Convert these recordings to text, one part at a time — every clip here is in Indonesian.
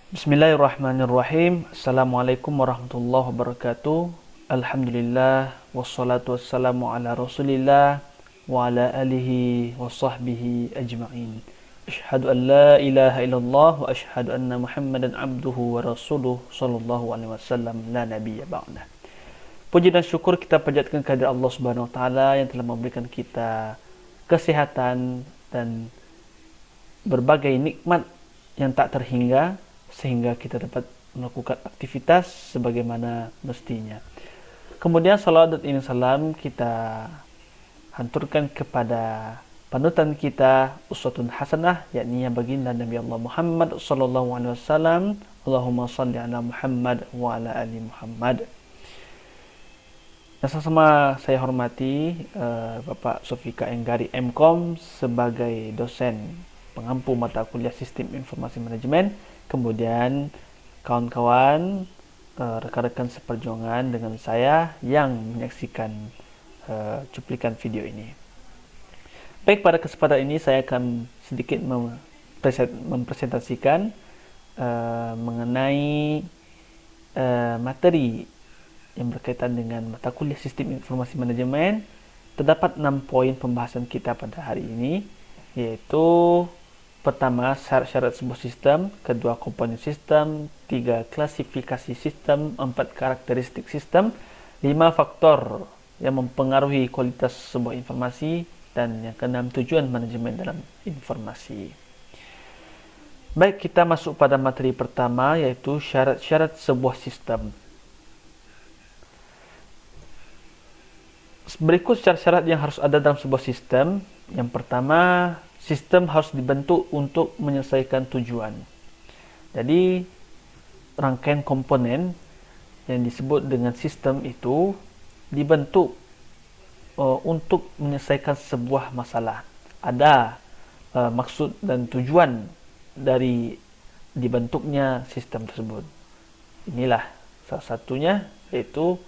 Bismillahirrahmanirrahim. Assalamualaikum warahmatullahi wabarakatuh. Alhamdulillah wassalatu wassalamu ala Rasulillah wa ala alihi wa sahbihi ajma'in. Asyhadu an la ilaha illallah wa asyhadu anna Muhammadan abduhu wa rasuluh sallallahu alaihi wasallam la nabiyya ba'dah. Puji dan syukur kita panjatkan kehadirat Allah Subhanahu wa taala yang telah memberikan kita kesehatan dan berbagai nikmat yang tak terhingga sehingga kita dapat melakukan aktivitas sebagaimana mestinya. Kemudian salawat dan salam kita hanturkan kepada panutan kita uswatun hasanah, yakni baginda Nabi Allah Muhammad sallallahu alaihi wasallam. Allahumma shalli ala Muhammad wa ala ali Muhammad. Yang sama saya hormati Bapak Sofika Enggari MKom sebagai dosen pengampu mata kuliah Sistem Informasi Manajemen. Kemudian kawan-kawan, rekan-rekan seperjuangan dengan saya yang menyaksikan cuplikan video ini. Baik, pada kesempatan ini saya akan sedikit mempresentasikan mengenai materi yang berkaitan dengan mata kuliah Sistem Informasi Manajemen. Terdapat 6 poin pembahasan kita pada hari ini, yaitu pertama, syarat-syarat sebuah sistem, kedua, komponen sistem, 3, klasifikasi sistem, 4, karakteristik sistem, 5, faktor yang mempengaruhi kualitas sebuah informasi, dan yang keenam, tujuan manajemen dalam informasi. Baik, kita masuk pada materi pertama, yaitu syarat-syarat sebuah sistem. Berikut syarat-syarat yang harus ada dalam sebuah sistem. Yang pertama, sistem harus dibentuk untuk menyelesaikan tujuan. Jadi, rangkaian komponen yang disebut dengan sistem itu dibentuk untuk menyelesaikan sebuah masalah. Ada maksud dan tujuan dari dibentuknya sistem tersebut. Inilah salah satunya, yaitu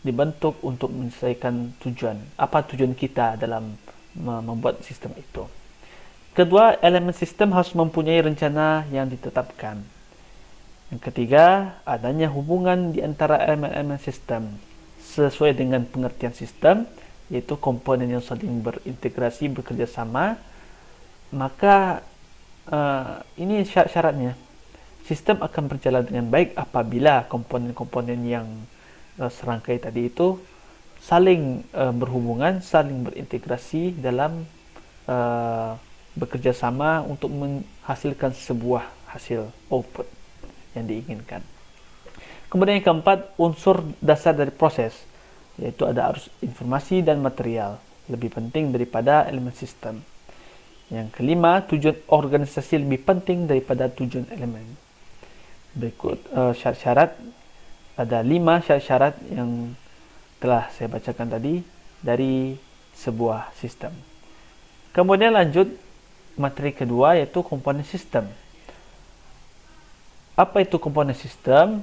dibentuk untuk menyelesaikan tujuan. Apa tujuan kita dalam membuat sistem itu? Kedua, elemen sistem harus mempunyai rencana yang ditetapkan. Yang ketiga, adanya hubungan di antara elemen-elemen sistem sesuai dengan pengertian sistem, yaitu komponen yang saling berintegrasi, bekerja sama. Maka ini syarat-syaratnya. Sistem akan berjalan dengan baik apabila komponen-komponen yang serangkai tadi itu saling berhubungan, saling berintegrasi dalam bekerja sama untuk menghasilkan sebuah hasil output yang diinginkan. Kemudian yang keempat, unsur dasar dari proses, yaitu ada arus informasi dan material, lebih penting daripada elemen sistem. Yang kelima, tujuan organisasi lebih penting daripada tujuan elemen. Berikut syarat-syarat, ada 5 syarat-syarat yang telah saya bacakan tadi dari sebuah sistem. Kemudian lanjut materi kedua, yaitu komponen sistem. Apa itu komponen sistem?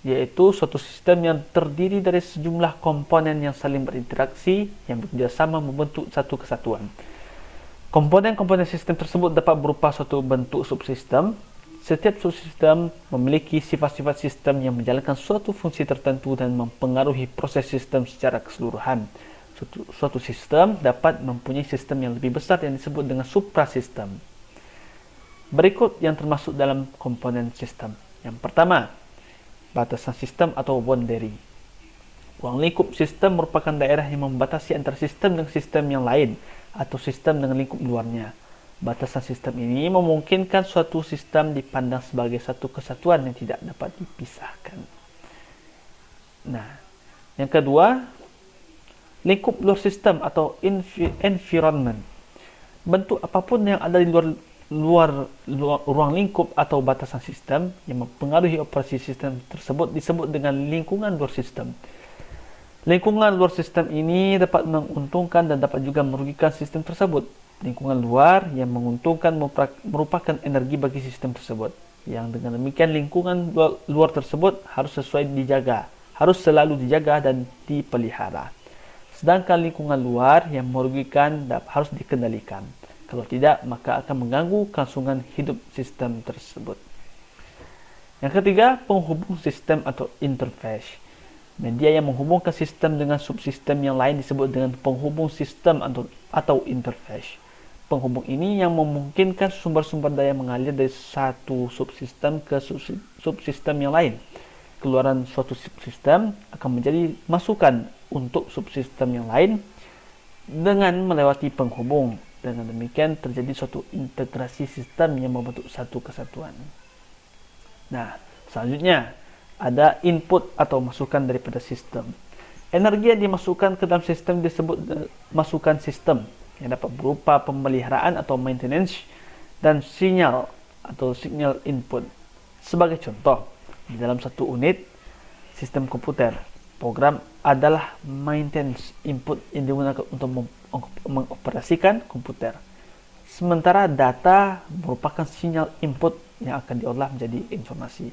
Yaitu suatu sistem yang terdiri dari sejumlah komponen yang saling berinteraksi, yang bekerjasama membentuk satu kesatuan. Komponen-komponen sistem tersebut dapat berupa suatu bentuk subsistem. Setiap subsistem memiliki sifat-sifat sistem yang menjalankan suatu fungsi tertentu dan mempengaruhi proses sistem secara keseluruhan. Suatu sistem dapat mempunyai sistem yang lebih besar yang disebut dengan suprasistem. Berikut yang termasuk dalam komponen sistem. Yang pertama, batasan sistem atau boundary. Ruang lingkup sistem merupakan daerah yang membatasi antara sistem dengan sistem yang lain atau sistem dengan lingkup luarnya. Batasan sistem ini memungkinkan suatu sistem dipandang sebagai satu kesatuan yang tidak dapat dipisahkan. Nah, yang kedua, lingkup luar sistem atau environment. Bentuk apapun yang ada di luar ruang lingkup atau batasan sistem yang mempengaruhi operasi sistem tersebut disebut dengan lingkungan luar sistem. Lingkungan luar sistem ini dapat menguntungkan dan dapat juga merugikan sistem tersebut. Lingkungan luar yang menguntungkan merupakan energi bagi sistem tersebut. Yang dengan demikian lingkungan luar tersebut harus harus selalu dijaga dan dipelihara. Sedangkan lingkungan luar yang merugikan harus dikendalikan. Kalau tidak, maka akan mengganggu kelangsungan hidup sistem tersebut. Yang ketiga, penghubung sistem atau interface. Media yang menghubungkan sistem dengan subsistem yang lain disebut dengan penghubung sistem atau interface. Penghubung ini yang memungkinkan sumber-sumber daya mengalir dari satu subsistem ke subsistem yang lain. Keluaran suatu subsistem akan menjadi masukan untuk subsistem yang lain dengan melewati penghubung. Dengan demikian terjadi suatu integrasi sistem yang membentuk satu kesatuan. Nah, selanjutnya ada input atau masukan daripada sistem. Energi yang dimasukkan ke dalam sistem disebut masukan sistem, yang dapat berupa pemeliharaan atau maintenance dan sinyal atau signal input. Sebagai contoh, di dalam satu unit sistem komputer, program adalah maintenance input yang digunakan untuk mengoperasikan komputer. Sementara data merupakan sinyal input yang akan diolah menjadi informasi.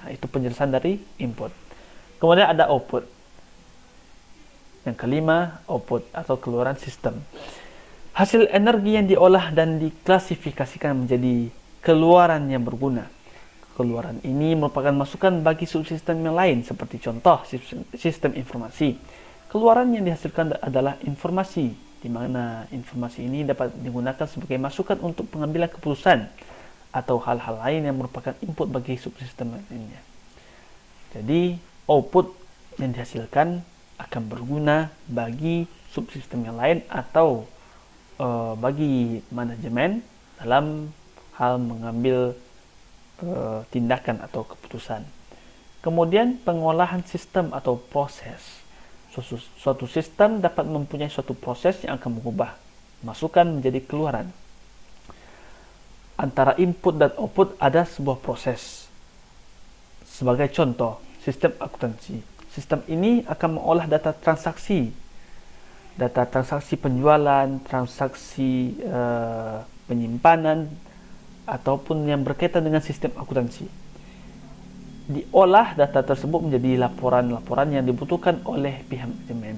Nah, itu penjelasan dari input. Kemudian ada output. Yang kelima, output atau keluaran sistem. Hasil energi yang diolah dan diklasifikasikan menjadi keluaran yang berguna. Keluaran ini merupakan masukan bagi subsistem yang lain, seperti contoh sistem informasi. Keluaran yang dihasilkan adalah informasi, di mana informasi ini dapat digunakan sebagai masukan untuk pengambilan keputusan atau hal-hal lain yang merupakan input bagi subsistem lainnya. Jadi, output yang dihasilkan akan berguna bagi subsistem yang lain atau bagi manajemen dalam hal mengambil tindakan atau keputusan. Kemudian, pengolahan sistem atau proses. Suatu sistem dapat mempunyai suatu proses yang akan mengubah masukan menjadi keluaran. Antara input dan output ada sebuah proses. Sebagai contoh, sistem akuntansi. Sistem ini akan mengolah data transaksi penjualan, transaksi penyimpanan, ataupun yang berkaitan dengan sistem akuntansi. Diolah data tersebut menjadi laporan-laporan yang dibutuhkan oleh pihak manajemen.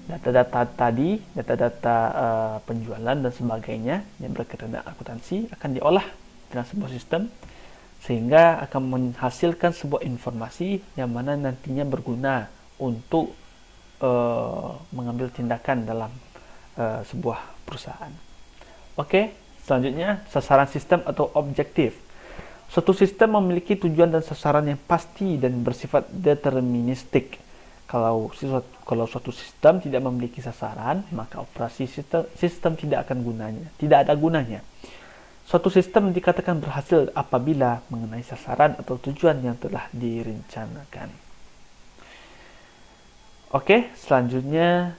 Data-data tadi, data-data penjualan dan sebagainya yang berkaitan dengan akuntansi akan diolah dalam sebuah sistem sehingga akan menghasilkan sebuah informasi yang mana nantinya berguna untuk mengambil tindakan dalam sebuah perusahaan. Oke, selanjutnya sasaran sistem atau objektif. Suatu sistem memiliki tujuan dan sasaran yang pasti dan bersifat deterministik. Kalau suatu sistem tidak memiliki sasaran, maka operasi sistem tidak ada gunanya. Suatu sistem dikatakan berhasil apabila mengenai sasaran atau tujuan yang telah direncanakan. Oke, selanjutnya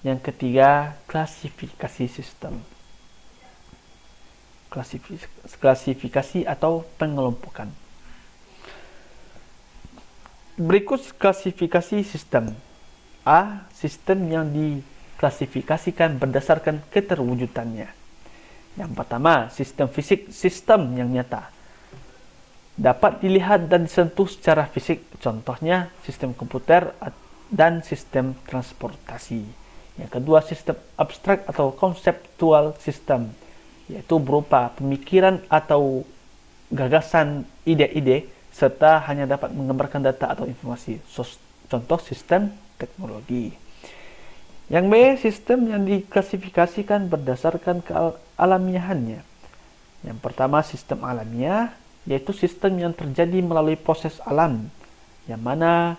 yang ketiga, klasifikasi sistem. Klasifikasi atau pengelompokan. Berikut klasifikasi sistem. A. Sistem yang diklasifikasikan berdasarkan keterwujudannya. Yang pertama, sistem fisik, sistem yang nyata. Dapat dilihat dan disentuh secara fisik, contohnya sistem komputer dan sistem transportasi. Yang kedua, sistem abstrak atau konseptual sistem, yaitu berupa pemikiran atau gagasan ide-ide serta hanya dapat menggambarkan data atau informasi. Contoh sistem teknologi. Yang B, sistem yang diklasifikasikan berdasarkan kealamiahannya. Yang pertama, sistem alamiah, yaitu sistem yang terjadi melalui proses alam, yang mana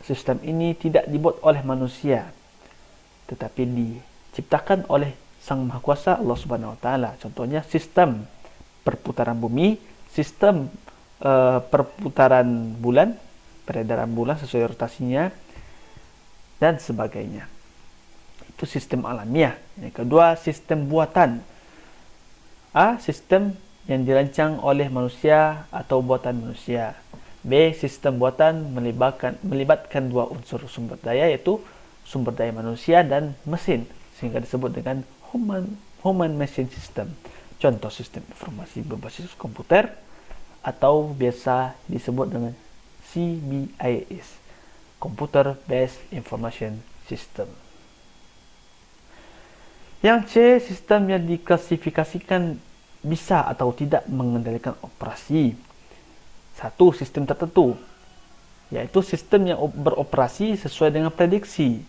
sistem ini tidak dibuat oleh manusia, tetapi diciptakan oleh Sang Maha Kuasa Allah Subhanahu wa taala. Contohnya sistem perputaran bumi, sistem perputaran bulan, peredaran bulan sesuai rotasinya dan sebagainya. Itu sistem alamiah. Yang kedua, sistem buatan. A. Sistem yang dirancang oleh manusia atau buatan manusia. B. Sistem buatan melibatkan dua unsur sumber daya, yaitu sumber daya manusia dan mesin, sehingga disebut dengan human machine system. Contoh sistem informasi berbasis komputer atau biasa disebut dengan CBIS, Computer Based Information System. Yang C, sistem yang diklasifikasikan bisa atau tidak mengendalikan operasi. Satu, sistem tertentu, yaitu sistem yang beroperasi sesuai dengan prediksi.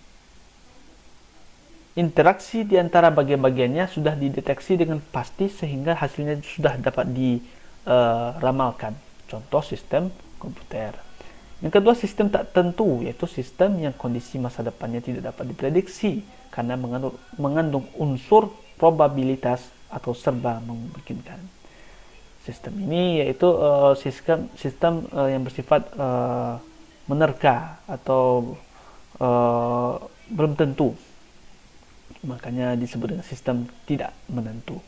Interaksi di antara bagian-bagiannya sudah dideteksi dengan pasti sehingga hasilnya sudah dapat diramalkan. Contoh sistem komputer. Yang kedua, sistem tak tentu, yaitu sistem yang kondisi masa depannya tidak dapat diprediksi karena mengandung unsur probabilitas atau serba memungkinkan. Sistem ini yaitu sistem yang bersifat menerka atau belum tentu. Makanya disebut dengan sistem tidak menentu.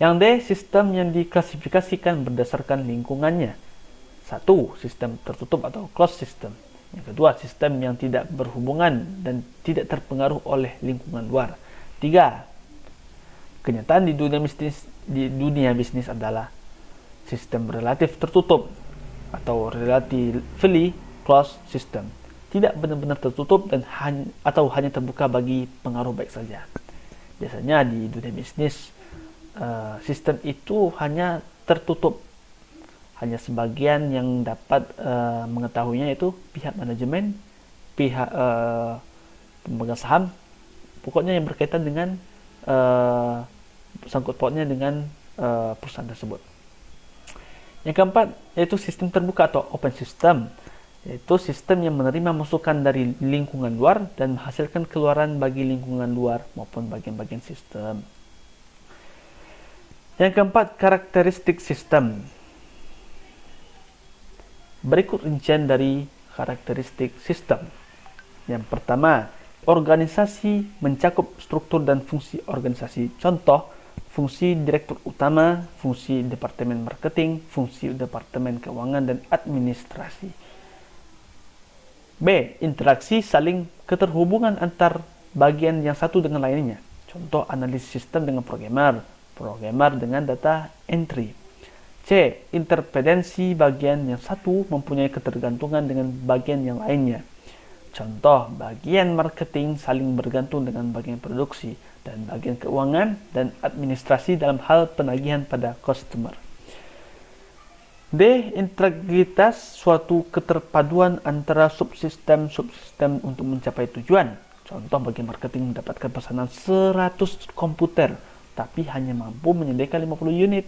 Yang D, sistem yang diklasifikasikan berdasarkan lingkungannya. Satu, sistem tertutup atau closed system. Yang kedua, sistem yang tidak berhubungan dan tidak terpengaruh oleh lingkungan luar. Tiga, kenyataan di dunia bisnis adalah sistem relatif tertutup atau relatively closed system. Tidak benar-benar tertutup dan hanya terbuka bagi pengaruh baik saja. Biasanya di dunia bisnis sistem itu hanya tertutup, hanya sebagian yang dapat mengetahuinya, yaitu pihak manajemen, pihak pemegang saham, pokoknya yang berkaitan dengan sangkut pautnya dengan perusahaan tersebut. Yang keempat yaitu sistem terbuka atau open system, yaitu sistem yang menerima masukan dari lingkungan luar dan menghasilkan keluaran bagi lingkungan luar maupun bagian-bagian sistem. Yang keempat, karakteristik sistem. Berikut rincian dari karakteristik sistem. Yang pertama, organisasi mencakup struktur dan fungsi organisasi. Contoh, fungsi direktur utama, fungsi departemen marketing, fungsi departemen keuangan dan administrasi. B. Interaksi saling keterhubungan antar bagian yang satu dengan lainnya. Contoh, analisis sistem dengan programmer dengan data entry. C. Interdependensi bagian yang satu mempunyai ketergantungan dengan bagian yang lainnya. Contoh, bagian marketing saling bergantung dengan bagian produksi dan bagian keuangan dan administrasi dalam hal penagihan pada customer. D. Integritas, suatu keterpaduan antara subsistem untuk mencapai tujuan. Contoh, bagian marketing mendapatkan pesanan 100 komputer, tapi hanya mampu menyediakan 50 unit.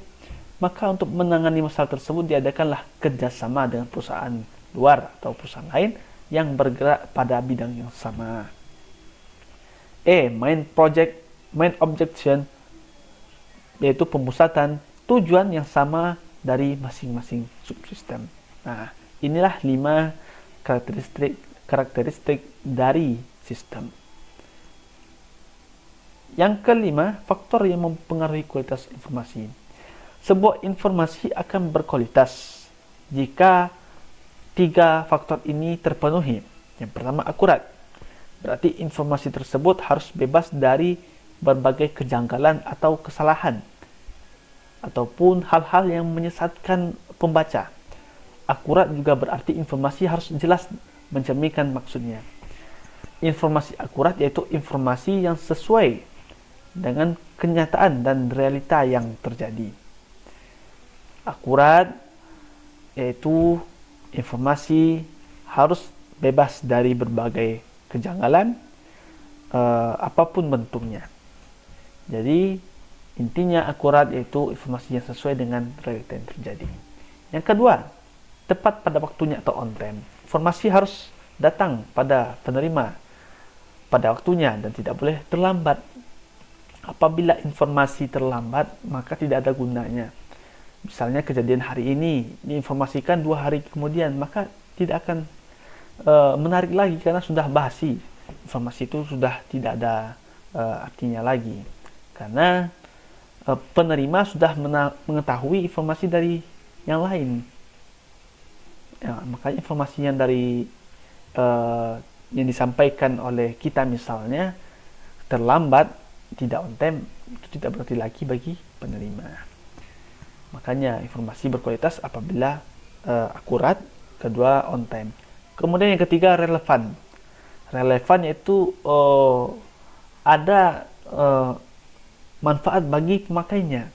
Maka untuk menangani masalah tersebut diadakanlah kerjasama dengan perusahaan luar atau perusahaan lain yang bergerak pada bidang yang sama. E. Main objection, yaitu pemusatan tujuan yang sama dari masing-masing subsistem. Nah, inilah 5 karakteristik dari sistem. Yang kelima, faktor yang mempengaruhi kualitas informasi. Sebuah informasi akan berkualitas jika 3 faktor ini terpenuhi. Yang pertama, akurat. Berarti informasi tersebut harus bebas dari berbagai kejanggalan atau kesalahan ataupun hal-hal yang menyesatkan pembaca. Akurat juga berarti informasi harus jelas mencerminkan maksudnya. Informasi akurat yaitu informasi yang sesuai dengan kenyataan dan realita yang terjadi. Akurat yaitu informasi harus bebas dari berbagai kejanggalan apapun bentuknya. Jadi intinya akurat yaitu informasi yang sesuai dengan realita yang terjadi. Yang kedua, tepat pada waktunya atau on time. Informasi harus datang pada penerima pada waktunya dan tidak boleh terlambat. Apabila informasi terlambat, maka tidak ada gunanya. Misalnya kejadian hari ini diinformasikan 2 hari kemudian, maka tidak akan menarik lagi karena sudah basi. Informasi itu sudah tidak ada artinya lagi. Karena penerima sudah mengetahui informasi dari yang lain. Ya, makanya informasi yang dari yang disampaikan oleh kita misalnya terlambat, tidak on time, itu tidak berarti lagi bagi penerima. Makanya informasi berkualitas apabila akurat, kedua on time. Kemudian yang ketiga, relevan. Relevan yaitu ada manfaat bagi pemakainya,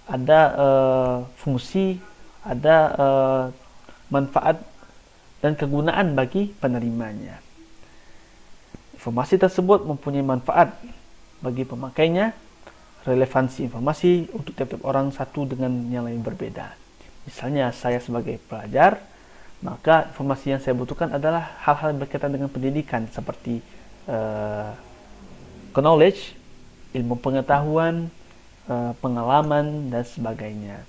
ada fungsi, ada manfaat dan kegunaan bagi penerimanya. Informasi tersebut mempunyai manfaat bagi pemakainya. Relevansi informasi untuk tiap-tiap orang satu dengan yang lain berbeda. Misalnya saya sebagai pelajar, maka informasi yang saya butuhkan adalah hal-hal yang berkaitan dengan pendidikan seperti knowledge, ilmu pengetahuan, pengalaman dan sebagainya.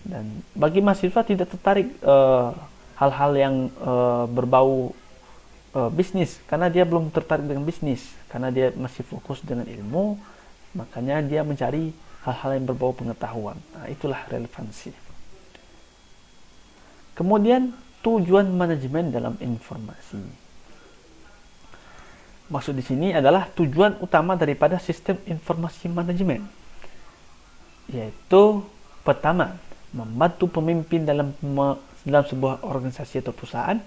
Dan bagi mahasiswa tidak tertarik hal-hal yang berbau bisnis, karena dia belum tertarik dengan bisnis, karena dia masih fokus dengan ilmu, makanya dia mencari hal-hal yang berbau pengetahuan. Nah, itulah relevansi. Kemudian tujuan manajemen dalam informasi. Maksud di sini adalah tujuan utama daripada sistem informasi manajemen, yaitu pertama, membantu pemimpin dalam sebuah organisasi atau perusahaan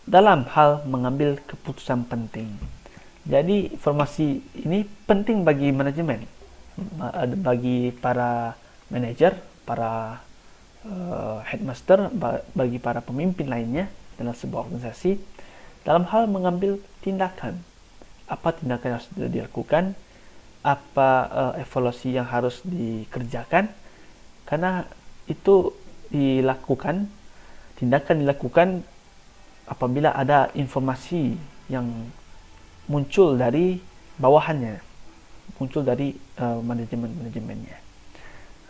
dalam hal mengambil keputusan penting. Jadi informasi ini penting bagi manajemen, bagi para manajer, para headmaster, bagi para pemimpin lainnya dalam sebuah organisasi dalam hal mengambil tindakan. Apa tindakan yang harus dilakukan, apa evaluasi yang harus dikerjakan, karena itu dilakukan, tindakan dilakukan apabila ada informasi yang muncul dari bawahannya, muncul dari manajemennya.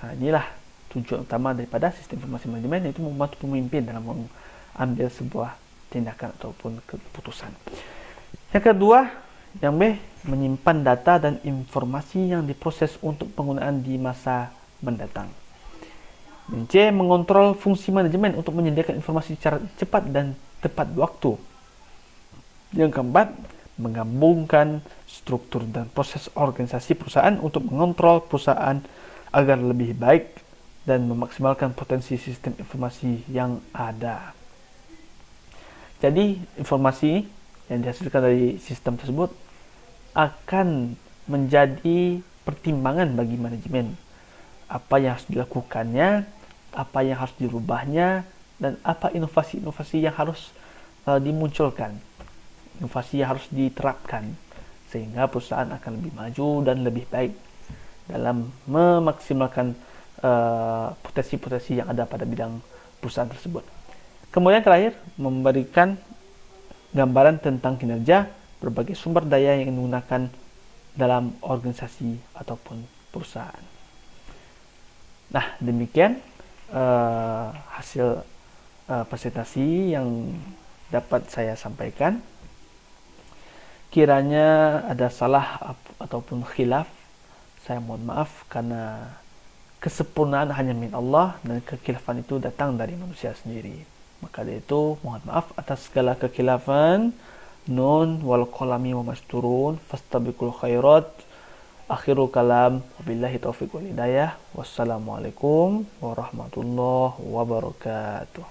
Nah, inilah tujuan utama daripada sistem informasi manajemen, yaitu membantu pemimpin dalam mengambil sebuah tindakan ataupun keputusan. Yang kedua, yang B, menyimpan data dan informasi yang diproses untuk penggunaan di masa mendatang. Dan C, mengontrol fungsi manajemen untuk menyediakan informasi secara cepat dan tepat waktu. Yang keempat, menggabungkan struktur dan proses organisasi perusahaan untuk mengontrol perusahaan agar lebih baik dan memaksimalkan potensi sistem informasi yang ada. Jadi, informasi yang dihasilkan dari sistem tersebut akan menjadi pertimbangan bagi manajemen. Apa yang harus dilakukannya, apa yang harus dirubahnya, dan apa inovasi-inovasi yang harus dimunculkan, inovasi yang harus diterapkan, sehingga perusahaan akan lebih maju dan lebih baik dalam memaksimalkan potensi-potensi yang ada pada bidang perusahaan tersebut. Kemudian terakhir, memberikan gambaran tentang kinerja berbagai sumber daya yang digunakan dalam organisasi ataupun perusahaan. Nah, demikian hasil presentasi yang dapat saya sampaikan. Kiranya ada salah ataupun khilaf, saya mohon maaf, karena kesempurnaan hanya milik Allah dan kekhilafan itu datang dari manusia sendiri. Maka dari itu mohon maaf atas segala kekhilafan. Nun wal qalami wa masturun fastabiqul khairat. Akhirul kalam, wabillahi taufiq wal hidayah. Wassalamualaikum warahmatullahi wabarakatuh.